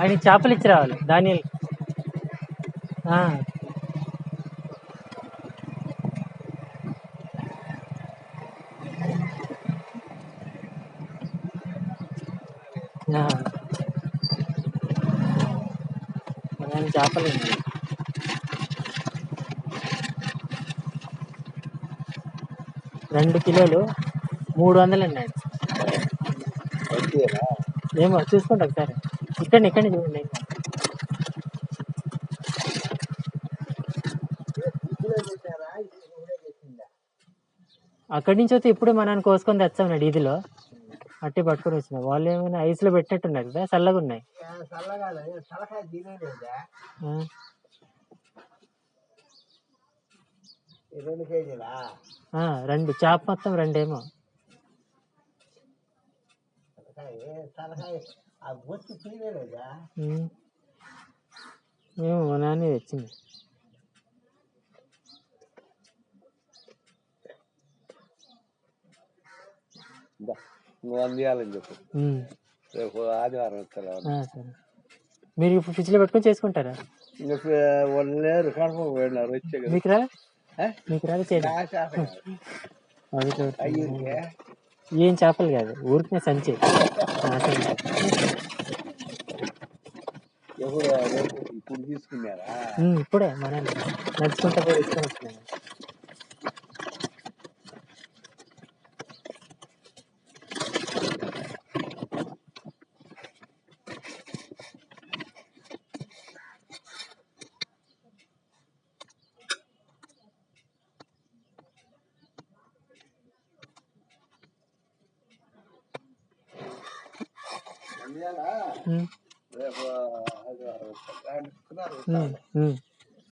ఆయన చేపలు ఇచ్చి రావాలి ధాన్యాలు. ఆయన చేపలు 2 కిలోలు 300 అండి ఆయన. ఏమో చూసుకోండి ఒకసారి. ఇక్కడిని చూడండి. అక్కడి నుంచి వస్తే ఇప్పుడే మనని కోసుకొని తెచ్చామన్నాడు ఇదిలో అట్టి పట్టుకొని వచ్చిన. వాళ్ళు ఏమైనా ఐస్ లో పెట్టినట్టున్నారు కదా, చల్లగా ఉన్నాయి. 2 చేప మొత్తం 2 ఏమో. ఏమో మా నాన్న తెచ్చింది. అందియాలని చెప్పు. రేపు ఆదివారం వస్తా. మీరు ఇప్పుడు ఫ్రిడ్జ్ లో పెట్టుకొని చేసుకుంటారా? మీకు రా ఏం చేపలు కాదు, ఊరికే సంచి. ఇప్పుడు తీసుకున్నారా? ఇప్పుడే మన నడుచుకుంటా కూడా తీసుకొని వస్తున్నాను. రేపు